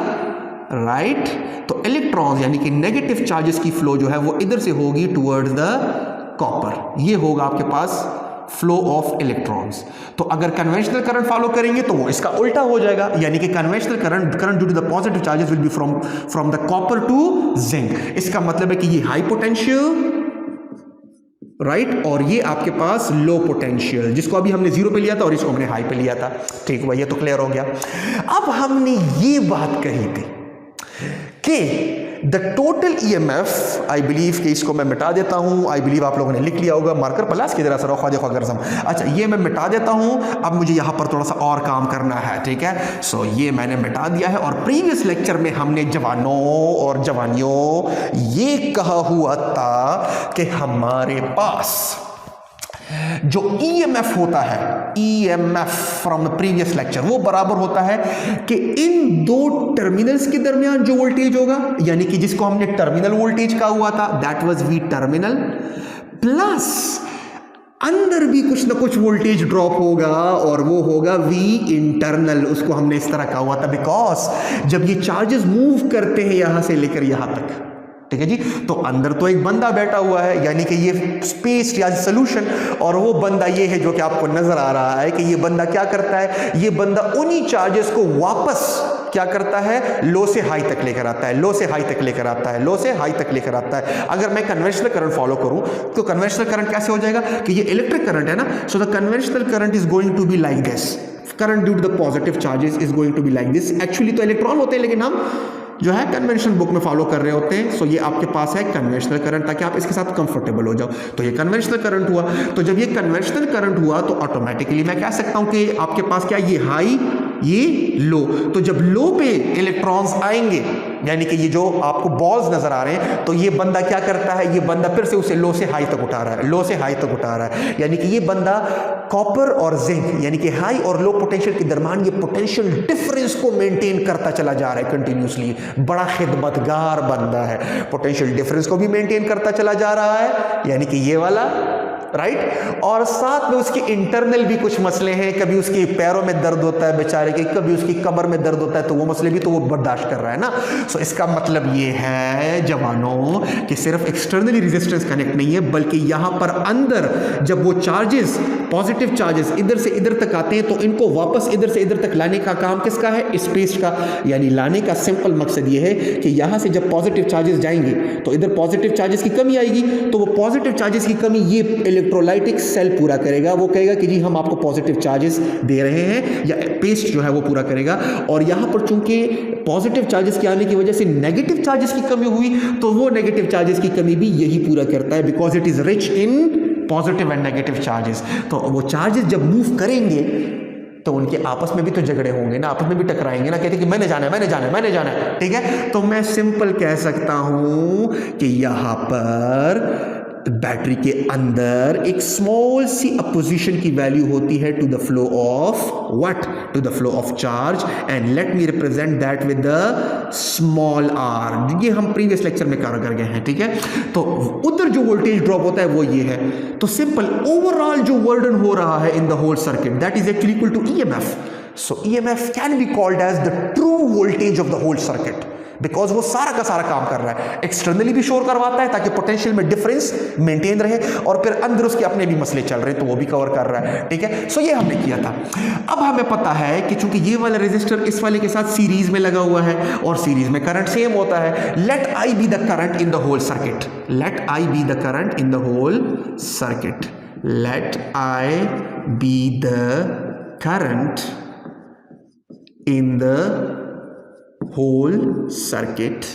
राइट। तो इलेक्ट्रॉन्स यानी कि नेगेटिव चार्जेस की फ्लो जो है वो इधर से होगी टुवर्ड्स द कॉपर। ये होगा आपके पास फ्लो ऑफ इलेक्ट्रॉन्स। तो अगर कन्वेंशनल करंट फॉलो करेंगे तो वो इसका उल्टा हो जाएगा, यानी कि conventional current due to the positive charges will be from the copper to zinc. इसका मतलब है कि ये हाई पोटेंशियल, राइट, और ये आपके पास लो पोटेंशियल, जिसको अभी हमने जीरो पे लिया था और इसको हमने हाई पे लिया था। ठीक है, ये तो क्लियर हो गया। अब हमने ये बात कही थी कि the total EMF, I believe कि इसको मैं मिटा देता हूं, आई बिलीव आप लोगों ने लिख लिया होगा मार्कर प्लस की तरह से, रखा देखो अगर अच्छा ये मैं मिटा देता हूं। अब मुझे यहां पर थोड़ा सा और काम करना है। ठीक है, सो ये मैंने मिटा दिया है। और प्रीवियस लेक्चर में हमने जवानों और जवानियों ये कहा हुआ था कि हमारे पास जो ईएमएफ होता है, EMF from the previous lecture, वो बराबर होता है कि इन दो टर्मिनल्स के दरमियान जो वोल्टेज होगा, यानी कि जिसको हमने टर्मिनल वोल्टेज कहा हुआ था, that was V terminal, plus अंदर भी कुछ ना कुछ वोल्टेज ड्रॉप होगा और वो होगा वी इंटरनल। उसको हमने इस तरह कहा हुआ था बिकॉज जब ये चार्जेस मूव करते हैं यहां से लेकर यहां तक, ठीक है जी, तो अंदर तो एक बंदा बैठा हुआ है, यानी कि ये स्पेस या सॉल्यूशन, और वो बंदा ये है जो कि आपको नजर आ रहा है कि ये बंदा क्या करता है, ये बंदा उन्हीं चार्जेस को वापस क्या करता है, लो से हाई तक लेकर आता है, लो से हाई तक लेकर आता है, लो से हाई तक लेकर आता है। अगर मैं कन्वेंशनल करंट फॉलो करूं तो कन्वेंशनल करंट कैसे हो जाएगा कि ये इलेक्ट्रिक करंट है ना, so the conventional current is going to be like this, current due to the positive charges is going to be like this. Actually तो इलेक्ट्रॉन होते हैं, लेकिन हम जो है कन्वेंशनल बुक में फॉलो कर रहे होते हैं। सो ये आपके पास है कन्वेंशनल करंट, ताकि आप इसके साथ कंफर्टेबल हो जाओ। तो ये कन्वेंशनल करंट हुआ। तो जब ये कन्वेंशनल करंट हुआ तो ऑटोमेटिकली मैं कह सकता हूं कि आपके पास क्या, ये हाई ये लो। तो जब लो पे इलेक्ट्रॉन्स आएंगे, यानी कि ये जो आपको बॉल्स नजर आ रहे हैं, तो ये बंदा क्या करता है, ये बंदा फिर से उसे लो से हाई तक उठा रहा है, लो से हाई तक उठा रहा है। यानी कि ये बंदा कॉपर और जिंक यानी कि हाई और लो पोटेंशियल के दरमियान ये पोटेंशियल डिफरेंस को मेंटेन करता चला जा रहा है कंटिन्यूसली। बड़ा खिदमतगार बंदा है, पोटेंशियल डिफरेंस को भी मेंटेन करता चला जा रहा है, यानी कि ये वाला, राइट। और साथ में उसके इंटरनल भी कुछ मसले हैं, कभी उसके पैरों में दर्द होता है बेचारे के, कभी उसकी कमर में दर्द होता है, तो वो मसले भी तो वो बर्दाश्त कर रहा है ना। सो इसका मतलब ये है जवानों कि सिर्फ एक्सटर्नली रेजिस्टेंस कनेक्ट नहीं है, बल्कि यहां पर अंदर जब वो चार्जेस, पॉजिटिव चार्जेस इधर से इधर तक आते हैं तो इनको वापस इधर से इधर तक लाने का काम किसका है, स्पेस का। यानी लाने का सिंपल मकसद ये है कि यहां से जब पॉजिटिव चार्जेस जाएंगे तो इधर पॉजिटिव चार्जेस की कमी आएगी, तो वो पॉजिटिव चार्जेस की कमी ये इलेक्ट्रोलाइटिक सेल पूरा करेगा। वो कहेगा कि जी हम आपको पॉजिटिव चार्जेस दे रहे हैं, या पेस्ट जो है वो पूरा करेगा। और यहां पर चूंकि पॉजिटिव चार्जेस के आने की वजह से नेगेटिव चार्जेस की कमी हुई, तो वो नेगेटिव चार्जेस की कमी भी यही पूरा करता है, because it is rich in positive and negative charges. तो वो चार्जेस जब मूव करेंगे तो उनके आपस में भी तो झगड़े होंगे ना, आपस में भी टकराएंगे ना, कहते कि मैंने जाना है, मैंने जाना है, मैंने जाना है, ठीक है। तो मैं सिंपल कह सकता हूं कि यहां पर बैटरी के अंदर एक स्मॉल सी अपोजिशन की वैल्यू होती है to the flow of what, to the flow of charge, and let me represent that with the small R. ये हम प्रीवियस लेक्चर में कर गए हैं, ठीक है। तो उधर जो वोल्टेज ड्रॉप होता है वो ये है। तो सिंपल ओवरऑल जो वर्डन हो रहा है in the whole circuit, that is actually equal to EMF. So EMF can be called as the true voltage of the whole circuit, because वो सारा का सारा काम कर रहा है, एक्सटर्नली भी शोर करवाता है ताकि पोटेंशियल में डिफरेंस मेंटेन रहे, और फिर अंदर उसके अपने भी मसले चल रहे हैं तो वो भी कवर कर रहा है, ठीक है। सो ये हमने किया था। अब हमें पता है कि चूंकि ये वाला रेजिस्टर इस वाले के साथ सीरीज में लगा हुआ है और सीरीज में करंट सेम होता है, let I be the current in the whole circuit, let I be the current in the whole circuit, let I be the current in the whole circuit,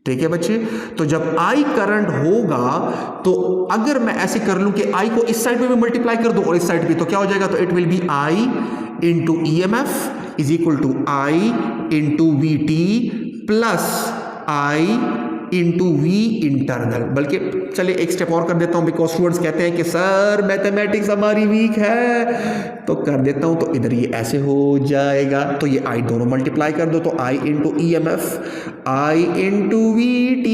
ठीक है बच्चे। तो जब I करंट होगा तो अगर मैं ऐसे कर लूं कि I को इस साइड में भी मल्टीप्लाई कर दूं और इस साइड भी, तो क्या हो जाएगा, तो it will be I into EMF is equal to I into VT plus I into V internal. बल्कि चलिए एक स्टेप और कर देता हूं, बिकॉज स्टूडेंट्स कहते हैं कि सर मैथमेटिक्स हमारी वीक है, तो कर देता हूं। तो इधर ये ऐसे हो जाएगा, तो ये I दोनों मल्टीप्लाई कर दो, तो I into EMF I into VT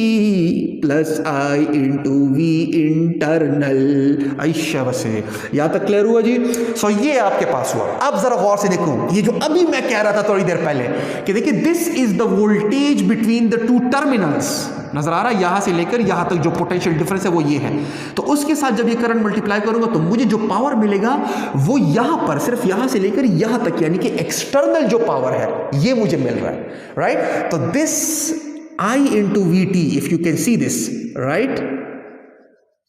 plus I into V internal. ऐशा बसे यहां तक क्लियर हुआ जी। सो ये आपके पास हुआ। अब जरा गौर से देखो, ये जो अभी मैं कह रहा था थोड़ी देर पहले कि देखिए this is the voltage between the two terminals, नजर आ रहा है, यहां से लेकर यहां तक जो पोटेंशियल डिफरेंस है वो ये है। तो उसके साथ जब ये करंट मल्टीप्लाई करूंगा तो मुझे जो पावर मिलेगा वो यहां पर सिर्फ यहां से लेकर यहां तक, यानी कि एक्सटर्नल जो पावर है ये मुझे मिल रहा है, राइट। तो this I into VT, if you can see this, right,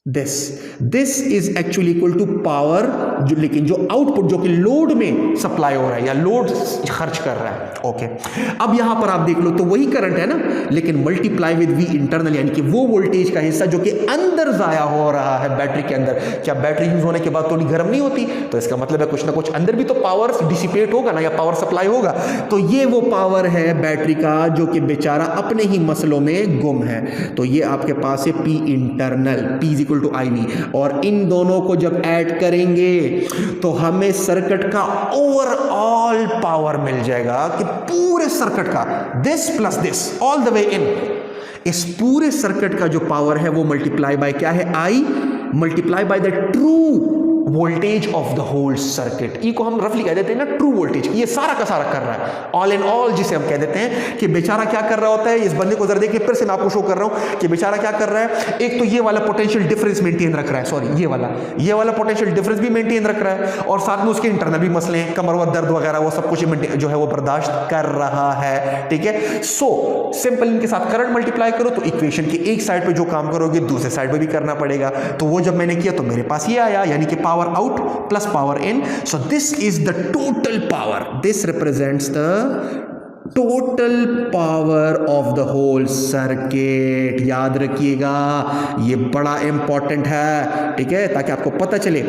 this is actually equal to power, जो लेकिन जो आउटपुट जो कि लोड में सप्लाई हो रहा है या लोड खर्च कर रहा है, ओके। अब यहां पर आप देख लो तो वही करंट है ना, लेकिन मल्टीप्लाई विद V इंटरनल, यानी कि वो वोल्टेज का हिस्सा जो कि अंदर जाया हो रहा है बैटरी के अंदर। क्या बैटरी यूज होने के बाद थोड़ी गर्म नहीं होती, तो इसका मतलब है कुछ ना कुछ अंदर भी तो पावर डिसिपेट होगा ना, या पावर सप्लाई होगा। तो ये वो पावर है बैटरी का जो कि बेचारा अपने ही मसलों में गुम है। तो ये आपके पास है P internal, P is equal to IV, और इन दोनों को जब ऐड करेंगे तो हमें सर्किट का ओवरऑल पावर मिल जाएगा, कि पूरे सर्किट का this plus this all the way in, इस पूरे सर्किट का जो पावर है वो मल्टीप्लाई बाय क्या है, I multiply by the true voltage of the whole circuit. E को हम रफली कह देते हैं ना ट्रू वोल्टेज, ये सारा का सारा कर रहा है, ऑल इन ऑल जिसे हम कह देते हैं। कि बेचारा क्या कर रहा होता है, इस बंदे को जरा देखिए, फिर से मैं आपको शो कर रहा हूं कि बेचारा क्या कर रहा है। एक तो ये वाला पोटेंशियल डिफरेंस मेंटेन रख रहा है, सॉरी ये वाला पोटेंशियल डिफरेंस भी मेंटेन रख रहा है, और साथ में उसके इंटरनल भी मसले हैं, कमर व दर्द वगैरह वो सब कुछ जो है वो बर्दाश्त कर रहा है, ठीक है। सो सिंपल इनके साथ करंट मल्टीप्लाई करो तो इक्वेशन की एक साइड पे जो काम करोगे दूसरे साइड पे भी करना पड़ेगा। तो वो जब मैंने किया तो मेरे पास ये आया, यानी कि power out plus power in. So this is the total power, this represents the total power of the whole circuit. याद रखिएगा ये बड़ा इंपॉर्टेंट है, ठीक है, ताकि आपको पता चले।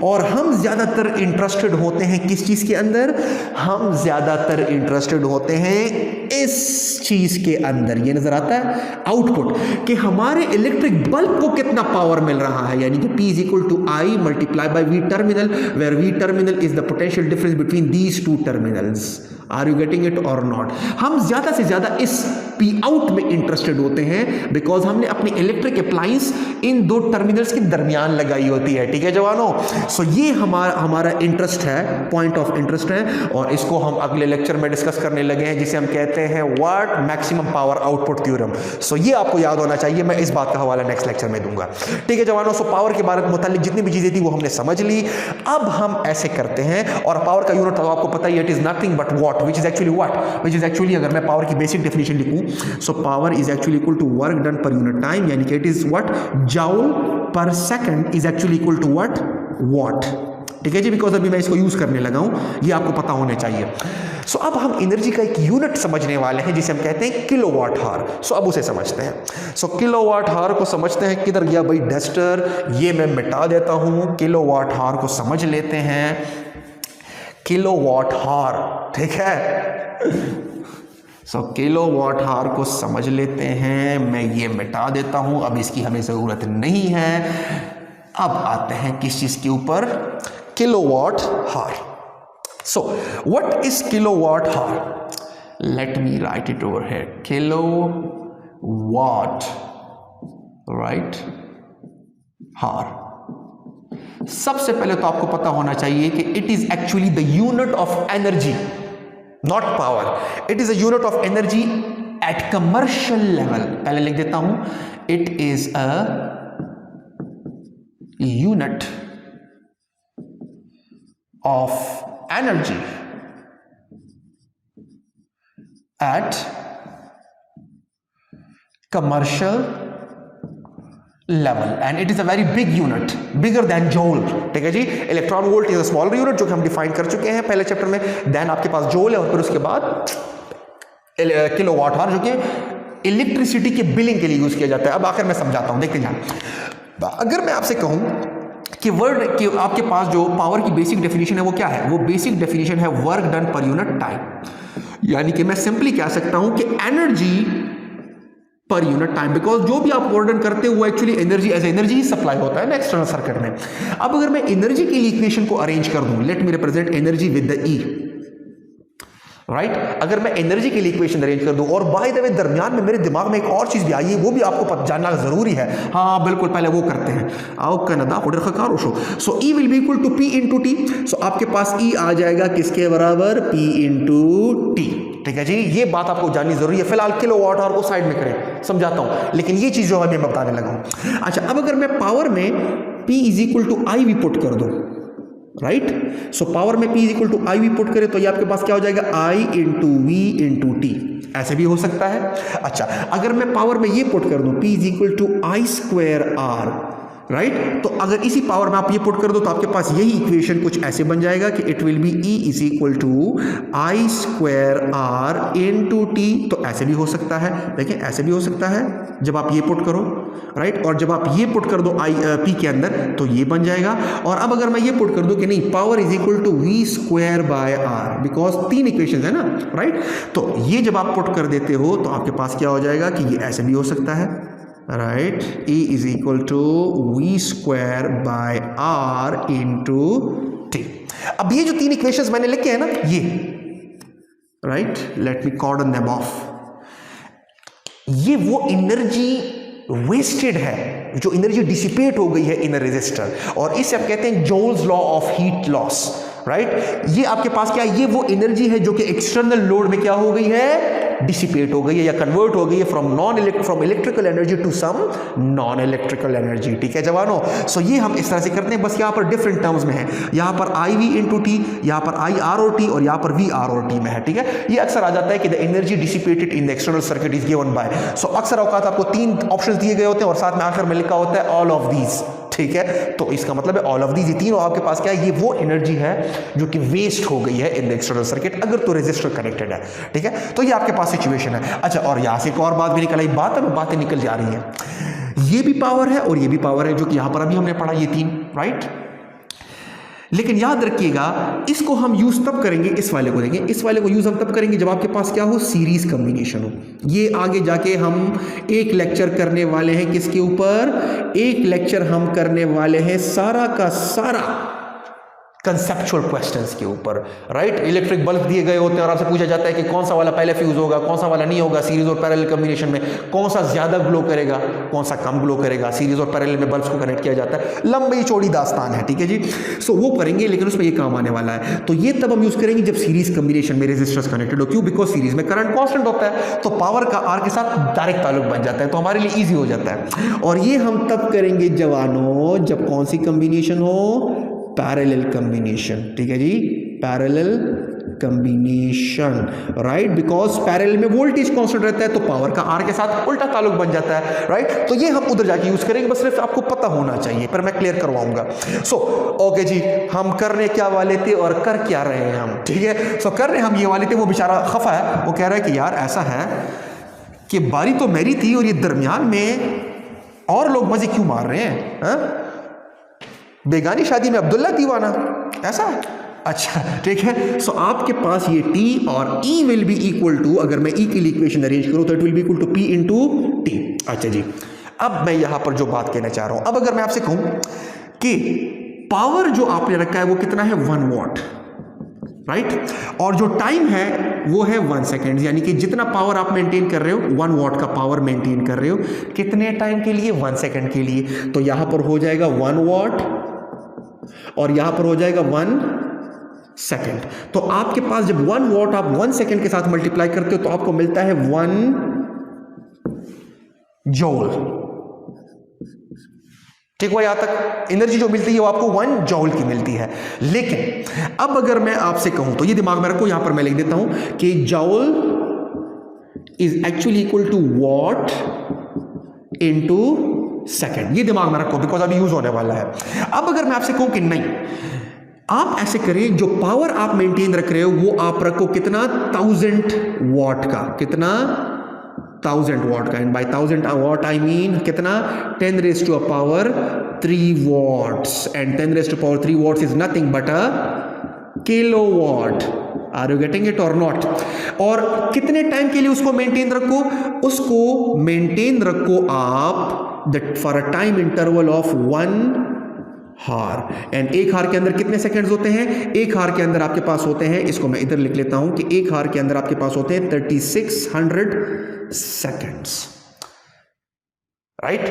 और हम ज्यादातर इंटरेस्टेड होते हैं किस चीज के अंदर, हम ज्यादातर इंटरेस्टेड होते हैं इस चीज के अंदर, ये नजर आता है आउटपुट, कि हमारे इलेक्ट्रिक बल्ब को कितना पावर मिल रहा है, यानी कि P is equal to I multiply by V terminal, where V terminal is the potential difference between these two terminals. Are you getting it और नॉट। हम ज्यादा से ज्यादा इस P आउट में इंटरेस्टेड होते हैं बिकॉज हमने अपनी इलेक्ट्रिक अप्लायंस इन दो टर्मिनल्स के दरमियान लगाई होती है, ठीक है जवानों। सो ये हमारा इंटरेस्ट है, पॉइंट ऑफ इंटरेस्ट है, और इसको हम अगले लेक्चर में डिस्कस करने लगे हैं, जिसे हम कहते हैं what maximum power output theorem. So ये आपको याद होना चाहिए, मैं इस बात का हवाला नेक्स्ट लेक्चर में दूंगा, ठीक है जवानों। सो पावर के बारे में मुतालिक जितनी भी चीजें थी वो हमने समझ ली। अब हम ऐसे करते हैं, और पावर का यूनिट तो आपको पता ही, it is nothing but watt, which is actually अगर मैं पावर की बेसिक डेफिनेशन लिखूं, so power is actually equal to work done per unit time, यानी कि it is what, joule per second is actually equal to what, watt, ठीक है जी। Because अभी मैं इसको यूज करने लगा हूं, ये आपको पता होने चाहिए। सो अब हम एनर्जी का एक यूनिट समझने वाले हैं जिसे हम कहते हैं किलोवाट हावर। सो अब उसे समझते हैं। सो किलोवाट हावर को समझते हैं, किधर गया भाई डस्टर, ये मैं मिटा देता हूं। किलोवाट हावर को समझ लेते हैं, किलोवाट हावर, ठीक है। सो किलोवाट हावर को समझ लेते हैं, मैं ये मिटा देता हूं, अब इसकी हमें जरूरत नहीं है। अब आते हैं किस चीज के ऊपर, kilowatt hour. So what is kilowatt hour, let me write it over here, kilowatt, right, hour. सबसे पहले तो आपको पता होना चाहिए कि it is actually the unit of energy, not power, it is a unit of energy at commercial level, पहले लिख देता हूं, it is a unit of energy at commercial level and it is a very big unit, bigger than joule. ठीक है जी, electron volt is a smaller unit जो कि हम डिफाइन कर चुके हैं पहले चैप्टर में। देन आपके पास जूल है और फिर उसके बाद किलोवाट आवर जो कि इलेक्ट्रिसिटी के बिलिंग के लिए यूज किया जाता है। अब आखिर मैं समझाता हूं, देखते जाए। अगर मैं आपसे कहूं कि वर्ड कि आपके पास जो पावर की बेसिक डेफिनेशन है वो क्या है, वो बेसिक डेफिनेशन है work done per unit time. यानी कि मैं सिंपली कह सकता हूं कि एनर्जी पर यूनिट टाइम, बिकॉज जो भी आप वर्क डन करते हो वो एक्चुअली एनर्जी एज एनर्जी ही सप्लाई होता है ना एक्सटर्नल सर्किट में। अब अगर मैं एनर्जी के लिए इक्वेशन को अरेंज कर दूं, late me represent energy with the E, right. अगर मैं एनर्जी के लिए इक्वेशन अरेंज कर दूं, और बाय द वे दरमियान में मेरे दिमाग में एक और चीज भी आई है, वो भी आपको जानना जरूरी है। हाँ बिल्कुल, पहले वो करते हैं। आओ कनाडा ऑर्डर खकार शो। So E will be equal to P into T. So आपके पास ई आ जाएगा किसके बराबर, पी इंटू टी। ठीक है जी, ये बात आपको जाननी जरूरी है। फिलहाल किलोवाट आवर को साइड में करें, समझाता हूं, लेकिन ये चीज जो है मैं बताने लगा हूं। अच्छा, अब अगर मैं पावर में P इज इक्वल टू आई भी पुट कर दूं, राइट। सो पावर में P इज इक्वल टू आई भी पुट करें तो ये आपके पास क्या हो जाएगा, I into V into T. ऐसे भी हो सकता है। अच्छा, अगर मैं पावर में ये पुट कर दूं P is equal to I square R, right. तो अगर इसी पावर में आप ये पुट कर दो तो आपके पास यही इक्वेशन कुछ ऐसे बन जाएगा कि it will be E is equal to I square R into T. तो ऐसे भी हो सकता है, देखिए ऐसे भी हो सकता है जब आप ये पुट करो, राइट। और जब आप ये पुट कर दो P के अंदर तो ये बन जाएगा। और अब अगर मैं ये पुट कर दूं कि नहीं, power is equal to V square by R, because तीन इक्वेशन है ना, राइट। तो ये जब आप पुट कर देते हो तो आपके पास क्या हो जाएगा कि ये ऐसे भी हो सकता है, right. E is equal to V square by R into T. अब ये जो तीन इक्वेशंस मैंने लिखे हैं ना, ये, right, let me cordon them off. ये वो एनर्जी वेस्टेड है, जो एनर्जी डिसिपेट हो गई है इन अ रेजिस्टर, और इसे आप कहते हैं joules law of heat loss, right. ये आपके पास क्या है, ये वो एनर्जी है जो कि एक्सटर्नल लोड में क्या हो गई है, डिसिपेट हो गई है या कन्वर्ट हो गई है from electrical energy to some non electrical energy. ठीक है जवानों, सो ये हम इस तरह से करते हैं, बस यहाँ पर डिफरेंट टर्म्स में है। यहाँ पर आई वी इंटू टी, यहाँ पर आई आर ओ टी, और यहाँ पर वी आर ओ टी में है। ठीक है, ये अक्सर आ जाता है कि the energy dissipated in the external circuit is given by. So अक्सर औकात आपको तीन ऑप्शंस दिए गए होते हैं और साथ में आखिर में लिखा होता है ऑल ऑफ दीज। ठीक है, तो इसका मतलब है ऑल ऑफ दीज, ये तीनों आपके पास क्या है, ये वो एनर्जी है जो कि वेस्ट हो गई है इन द एक्सटर्नल सर्किट, अगर तो रेजिस्टर कनेक्टेड है। ठीक है, तो ये आपके पास सिचुएशन है। अच्छा, और यहां से एक और बात भी निकल आई, बातें निकल जा रही हैं। ये भी पावर है और ये भी पावर है, जो कि यहां पर अभी हमने पढ़ा, ये तीन, राइट। लेकिन याद रखिएगा, इसको हम यूज तब करेंगे, इस वाले को देखें, इस वाले को यूज हम तब करेंगे जब आपके पास क्या हो, सीरीज कॉम्बिनेशन हो। ये आगे जाके हम एक लेक्चर करने वाले हैं, किसके ऊपर, एक लेक्चर हम करने वाले हैं सारा का सारा कंसेप्चुअल क्वेश्चंस के ऊपर, राइट। इलेक्ट्रिक बल्ब दिए गए होते हैं और आपसे पूछा जाता है कि कौन सा वाला पहले फ्यूज होगा, कौन सा वाला नहीं होगा, सीरीज और पैरेलल कॉम्बिनेशन में कौन सा ज्यादा ग्लो करेगा, कौन सा कम ग्लो करेगा, सीरीज और पैरेलल में बल्ब्स को कनेक्ट किया जाता है। लंबी चौड़ी दास्तान है, ठीक है जी। सो वो करेंगे, लेकिन उसमें ये काम आने वाला है। तो ये तब हम यूज करेंगे जब सीरीज कॉम्बिनेशन में रेजिस्टर्स कनेक्टेड हो। क्यों? बिकॉज सीरीज में करंट कांस्टेंट होता है, तो पावर का आर के साथ डायरेक्ट ताल्लुक बन जाता है, तो हमारे लिए ईजी हो जाता है। और ये हम तब करेंगे जवानों जब कौन सी कॉम्बिनेशन हो, पैरेलल कॉम्बिनेशन। ठीक है जी, parallel combination, right. Because parallel में वोल्टेज कांस्टेंट रहता है, तो पावर का आर के साथ उल्टा ताल्लुक बन जाता है, राइट। तो ये हम उधर जाके यूज करेंगे, बस सिर्फ आपको पता होना चाहिए, पर मैं क्लियर करवाऊंगा। सो ओके जी, हम करने क्या वाले थे और कर क्या रहे हैं हम, ठीक है। सो कर रहे हम ये वाले थे, वो बेचारा खफा है, वो कह रहा है कि यार ऐसा है कि बारी तो मेरी थी और ये दरमियान में और लोग मजे क्यों मार रहे हैं, हा? बेगानी शादी में अब्दुल्ला दीवाना, ऐसा है। अच्छा ठीक है, सो आपके पास ये T और E will be equal to, अगर मैं E के लिए इक्वेशन अरेंज करूं तो it will be equal to P into T। अच्छा जी, अब मैं यहां पर जो बात कहना चाह रहा हूं, अब अगर मैं आपसे कहूं कि पावर जो आपने रखा है वो कितना है, 1 वॉट, राइट। और जो टाइम है वो है 1 सेकेंड, यानी कि जितना पावर आप मेंटेन कर रहे हो, 1 वॉट का पावर मेंटेन कर रहे हो, कितने टाइम के लिए, 1 सेकेंड के लिए। तो यहां पर हो जाएगा 1 वॉट और यहां पर हो जाएगा 1 सेकेंड। तो आपके पास जब 1 वॉट आप 1 सेकेंड के साथ मल्टीप्लाई करते हो तो आपको मिलता है 1 जॉल। ठीक हुआ? यहां तक एनर्जी जो मिलती है वो आपको 1 जॉल की मिलती है। लेकिन अब अगर मैं आपसे कहूं तो ये दिमाग में रखो, यहां पर मैं लिख देता हूं कि joule is actually equal to watt into second. ये दिमाग में रखो बिकॉज अभी यूज होने वाला है। अब अगर मैं आपसे कहूं कि नहीं, आप ऐसे करें, जो पावर आप मेंटेन रख रहे हो वो आप रखो कितना, 1000 वॉट का। कितना? 1000 वॉट का। And by 1000 watt I mean कितना? 10 raised to a power 3 watts। And 10 raised to power 3 watts is nothing but a kilowatt. Are you getting it और नॉट? और कितने टाइम के लिए उसको मेंटेन रखो? उसको मेंटेन रखो आप for a time interval of 1 हार। एंड एक हार के अंदर कितने सेकंड्स होते हैं? एक हार के अंदर आपके पास होते हैं, इसको मैं इधर लिख लेता हूं कि एक हार के अंदर आपके पास होते हैं 3600 सेकंड्स। राइट?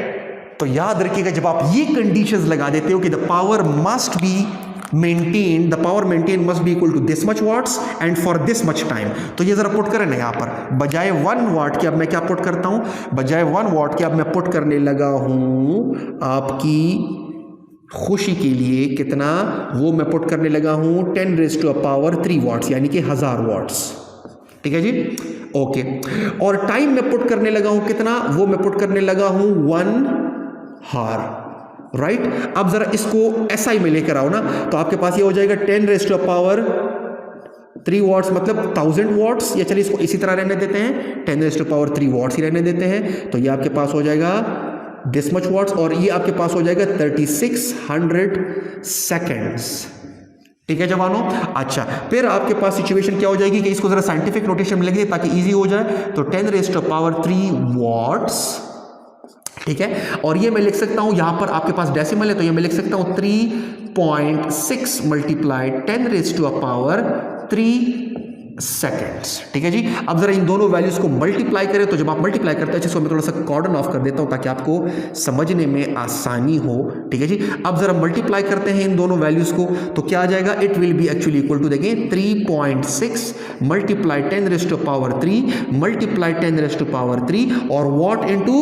तो याद रखिएगा, जब आप ये कंडीशंस लगा देते हो कि the power must be maintain, the power maintain must be equal to this much watts and for this much time. तो ये जरा पुट करें ना यहां पर, बजाय 1 वॉट के अब मैं क्या पुट करता हूं? बजाय 1 वॉट के अब मैं पुट करने लगा हूं आपकी खुशी के लिए कितना, वो मैं पुट करने लगा हूं 10 raised to a power 3 watts, यानी कि 1000 वॉट्स। ठीक है जी? ओके। और टाइम में पुट करने लगा हूं कितना, वो मैं पुट करने लगा हूं 1 हार। राइट? अब जरा इसको एसआई में लेकर आओ ना, तो आपके पास ये हो जाएगा 10 raised to a power 3 watts मतलब 1000 वॉट्स, या चलिए इसको इसी तरह रहने देते हैं, 10 raised to power 3 वॉट्स ही रहने देते हैं। तो ये आपके पास हो जाएगा दिस मच वॉट्स और ये आपके पास हो जाएगा 3600 सेकेंड्स। ठीक है जवानों? अच्छा, फिर आपके पास सिचुएशन क्या हो जाएगी कि इसको जरा साइंटिफिक नोटेशन में लिख दे ताकि इजी हो जाए। तो 10 raised to power 3 वॉट्स। ठीक है? और ये मैं लिख सकता हूं, यहां पर आपके पास डेसिमल है तो ये मैं लिख सकता हूं 3.6 multiplied 10 raised to a power 3 seconds. ठीक है जी? अब जरा इन दोनों वैल्यूज को मल्टीप्लाई करें, तो जब आप मल्टीप्लाई करते हैं, जिसको मैं थोड़ा सा कॉर्डन ऑफ कर देता हूं ताकि आपको समझने में आसानी हो। ठीक है जी? अब जरा मल्टीप्लाई करते हैं इन दोनों वैल्यूज को, तो क्या आ जाएगा? It will be actually equal to, देखिए 3.6 multiply 10 raised to power 3 multiply 10 raised to power 3 और वॉट इनटू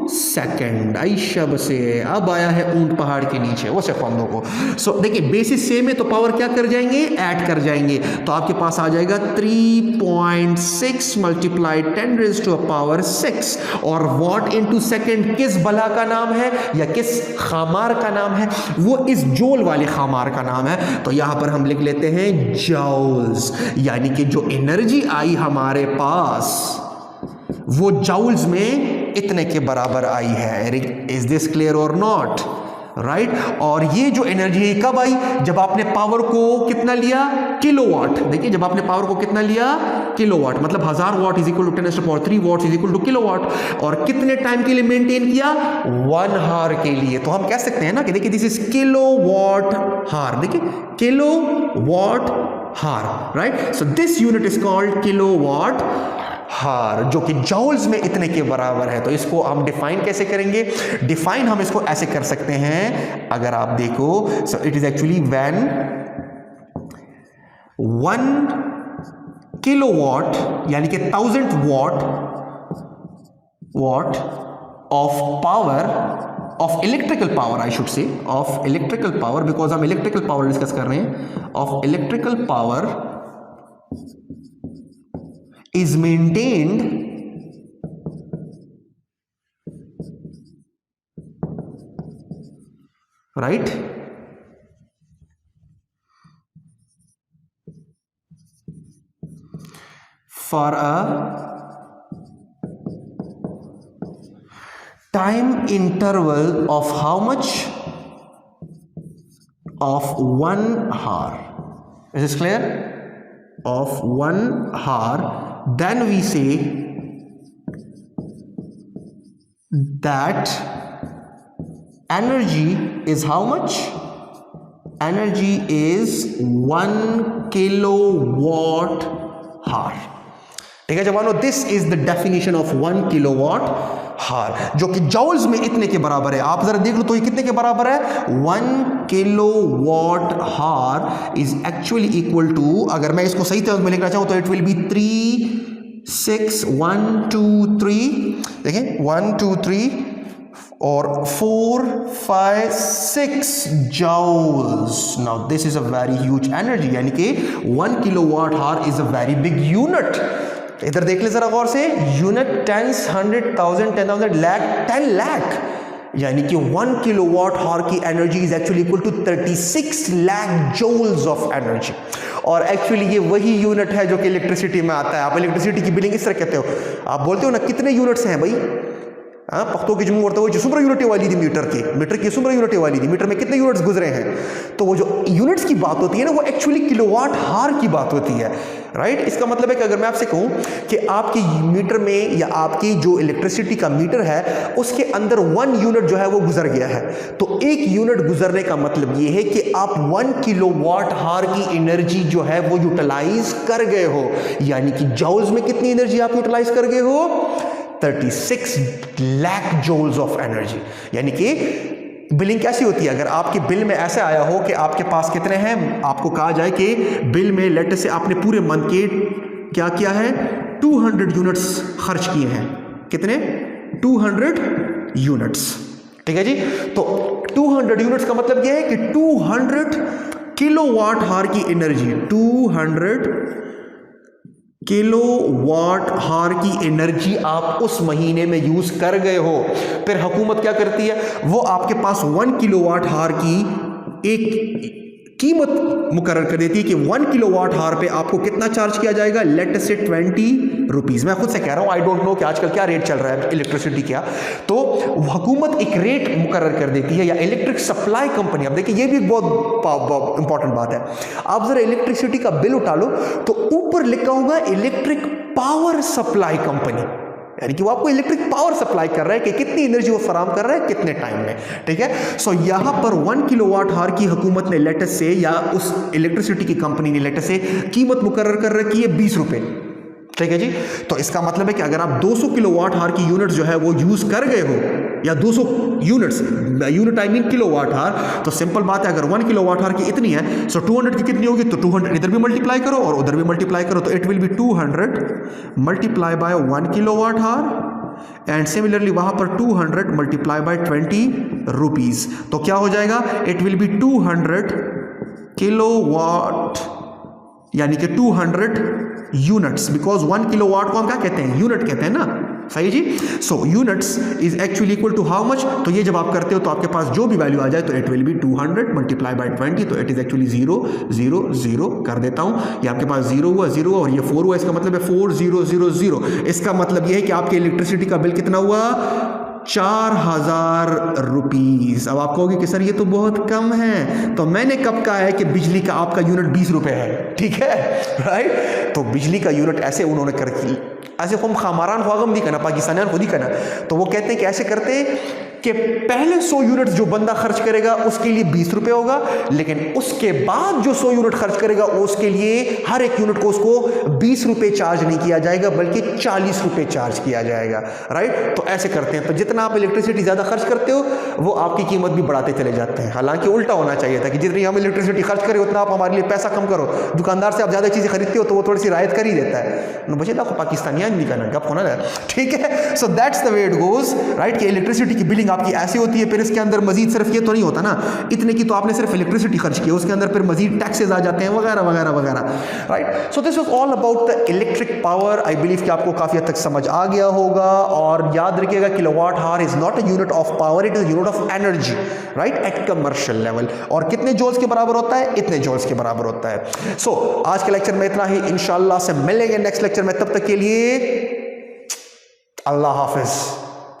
सेकेंड। आई शब से अब आया है ऊंट पहाड़ के नीचे, वो से फंदों को। सो देखिए बेसिस सेम है तो पावर क्या कर जाएंगे? ऐड कर जाएंगे। तो आपके पास आ जाएगा 3.6 multiply 10 raised to a power 6 और वॉट इनटू सेकेंड किस बला का नाम है या किस खामार का नाम है? वो इस जोल वाले खामार का नाम है। तो यहां पर हम लिख लेते हैं जॉल्स, यानी कि जो एनर्जी आई हमारे पास वो जॉल्स में इतने के बराबर आई है। इज दिस क्लियर और नॉट? राइट? और ये जो एनर्जी है कब आई? जब आपने पावर को कितना लिया? किलोवाट। देखिए जब आपने पावर को कितना लिया? किलोवाट। मतलब 1000 watt is equal to 10 raised to power 3 watt is equal to kilowatt. और कितने टाइम के लिए मेंटेन किया? 1 हार के लिए। तो हम कह सकते हैं ना कि देखिए दिस इज किलोवाट हार। देखिए किलोवाट हार। Right? So this unit is called kilowatt हार, जो कि जॉल्स में इतने के बराबर है। तो इसको हम डिफाइन कैसे करेंगे? डिफाइन हम इसको ऐसे कर सकते हैं, अगर आप देखो, so it is actually when 1 kilowatt यानी कि 1000 what of power, of electrical power, I should say of electrical power, because हम इलेक्ट्रिकल पावर डिस्कस कर रहे हैं, of electrical power is maintained right for a time interval of how much? Of 1 hour. Is this clear? Of 1 hour. Then we say that energy is how much? Energy is 1 kilowatt hour. ठीक है जवानों, this is the definition of 1 kilowatt हार, जो कि joules में इतने के बराबर है। आप जरा देख लो तो ये कितने के बराबर है, 1 किलोवाट हार इज एक्चुअली इक्वल टू, अगर मैं इसको सही तरह में लिखना चाहूं तो इट विल बी 3 6 1 2 3, देखें 1 2 3 और 4 5 6 joules. Now this is a very huge energy, यानी कि 1 किलोवाट हार is a very big unit. इधर देख ले जरा गौर से, यूनिट, टेंस, 100,000, 10,000, लाख, 10 लाख, यानी कि 1 किलोवाट हार की energy is actually equal to 36 lakh joules of energy. और एक्चुअली ये वही यूनिट है जो कि इलेक्ट्रिसिटी में आता है। आप इलेक्ट्रिसिटी की बिलिंग इस तरह कहते हो, आप बोलते हो ना कितने यूनिट्स हैं भाई, हाँ पख्तों की जुम्मू करते हो जो सुपर यूनिट वाली थी, मीटर की सुपर यूनिट वाली थी, मीटर में कितने यूनिट्स गुजरे हैं। तो वो जो यूनिट्स की बात होती है ना, वो एक्चुअली किलोवाट हार की बात होती है, राइट। इसका मतलब है कि अगर मैं आपसे कहूं कि आपकी मीटर में या आपकी जो इलेक्ट्रिसिटी का मीटर है उसके अंदर 1 यूनिट जो है वो गुजर गया है, तो 1 यूनिट गुजरने का मतलब ये है कि आप 1 किलोवाट हार की एनर्जी जो है वो यूटिलाइज कर गए हो। यानी कि जॉल्स में कितनी एनर्जी आप यूटिलाइज कर गए हो, 36 लाख जूल्स ऑफ एनर्जी। यानी कि बिलिंग कैसी होती है, अगर आपके बिल में ऐसे आया हो कि आपके पास कितने हैं, आपको कहा जाए कि बिल में लेट से आपने पूरे मंथ के क्या किया है, 200 यूनिट्स खर्च किए हैं, कितने, 200 यूनिट्स, ठीक है जी। तो 200 यूनिट्स का मतलब यह है कि 200 किलोवाट हार की एनर्जी, 200 किलोवाट हार की एनर्जी आप उस महीने में यूज कर गए हो। फिर हुकूमत क्या करती है, वो आपके पास 1 किलोवाट हार की एक कीमत मुकर्रर कर देती है कि 1 किलोवाट हार पे आपको कितना चार्ज किया जाएगा, लेट से 20 रुपीज। मैं खुद से कह रहा हूं, आई डोंट नो कि आजकल क्या रेट चल रहा है इलेक्ट्रिसिटी क्या, तो हुकूमत एक रेट मुकर्रर कर देती है या इलेक्ट्रिक सप्लाई कंपनी। अब देखिए ये भी बहुत इंपॉर्टेंट बात है, आप जरा इलेक्ट्रिसिटी का बिल उठा लो तो ऊपर लिखा होगा इलेक्ट्रिक पावर सप्लाई कंपनी, यानी कि वो आपको इलेक्ट्रिक पावर सप्लाई कर रहा है कि कितनी एनर्जी वो फराम कर रहा है कितने टाइम में, ठीक है। सो यहां पर 1 किलोवाट हार की हुकूमत ने लेटेस्ट से या उस इलेक्ट्रिसिटी की कंपनी ने लेटेस्ट से कीमत मुकर्रर कर रखी है 20 रुपए, ठीक है जी। तो इसका मतलब है कि अगर आप 200 किलोवाट हार की यूनिट जो है वो यूज कर गए हो, या 200 units, unit I mean kilowatt हार, तो सिंपल बात है अगर 1 किलोवाट हार की इतनी है, सो 200 की कितनी होगी, तो 200 इधर भी मल्टीप्लाई करो और उधर भी मल्टीप्लाई करो, तो it will B 200 multiply by 1 kilowatt हार एंड सिमिलरली वहां पर 200 मल्टीप्लाई बाय 20 रुपीज, तो क्या हो जाएगा, इट विल बी 200 किलोवाट, यानी कि 200 यूनिट्स, बिकॉज 1 किलोवाट को हम क्या कहते हैं, यूनिट कहते हैं ना, सही जी। So units is actually equal to how much, तो ये जब आप करते हो तो आपके पास जो भी वैल्यू आ जाए तो it will B 200 multiply by 20, तो इट इज एक्चुअली 0 0 0 कर देता हूं, ये आपके पास 0 हुआ 0 और ये 4 हुआ, इसका मतलब है 4000। इसका मतलब ये है कि आपके इलेक्ट्रिसिटी का बिल कितना हुआ, 4000 रुपीज। अब आप कहोगे कि सर ये तो बहुत कम है, तो मैंने कब कहा है कि बिजली का आपका यूनिट 20 रुपए है, ठीक है, राइट। तो बिजली का यूनिट ऐसे उन्होंने कर, ऐसे हम खामारान ख्वागम दी करना, पाकिस्तानियान खुद ही करना, तो वो कहते हैं कि ऐसे करते हैं कि पहले 100 यूनिट जो बंदा खर्च करेगा उसके लिए 20 रुपए होगा, लेकिन उसके बाद जो 100 यूनिट खर्च करेगा उसके लिए हर एक यूनिट को उसको 20 रुपए चार्ज नहीं किया जाएगा बल्कि 40 रुपए चार्ज किया जाएगा, राइट। तो ऐसे करते हैं, तो जितना आप इलेक्ट्रिसिटी ज्यादा खर्च करते हो वो आपकी कीमत भी बढ़ाते चले जाते हैं। हालांकि उल्टा होना चाहिए था कि जितनी हम इलेक्ट्रिसिटी खर्च करें उतना आप हमारे लिए पैसा कम करो, दुकानदार से आप ज्यादा चीजें खरीदते हो तो वो थोड़ी सी रियायत कर ही देता है, मुझे ना पाकिस्तानियान नहीं करना गप होना, ठीक है। So that's the way it goes, right, कि इलेक्ट्रिसिटी की बिलिंग आपकी ऐसी होती है। फिर इसके अंदर मजीद सिर्फ ये तो नहीं होता ना, इतने की तो आपने सिर्फ इलेक्ट्रिसिटी खर्च की, उसके अंदर फिर मजीद टैक्सेस आ जाते हैं वगैरह वगैरह वगैरह, right. So this was all about the electric power. I believe कि आपको काफी हद तक समझ आ गया होगा, और याद रखिएगा kilowatt hour is not a unit of power, it is unit of energy, right, at commercial level. और कितने जूल्स के बराबर होता है, इतने जूल्स के बराबर होता है। सो आज के लेक्चर में इतना ही, इंशाअल्लाह से मिलेंगे नेक्स्ट लेक्चर में, तब तक के लिए अल्लाह हाफिज।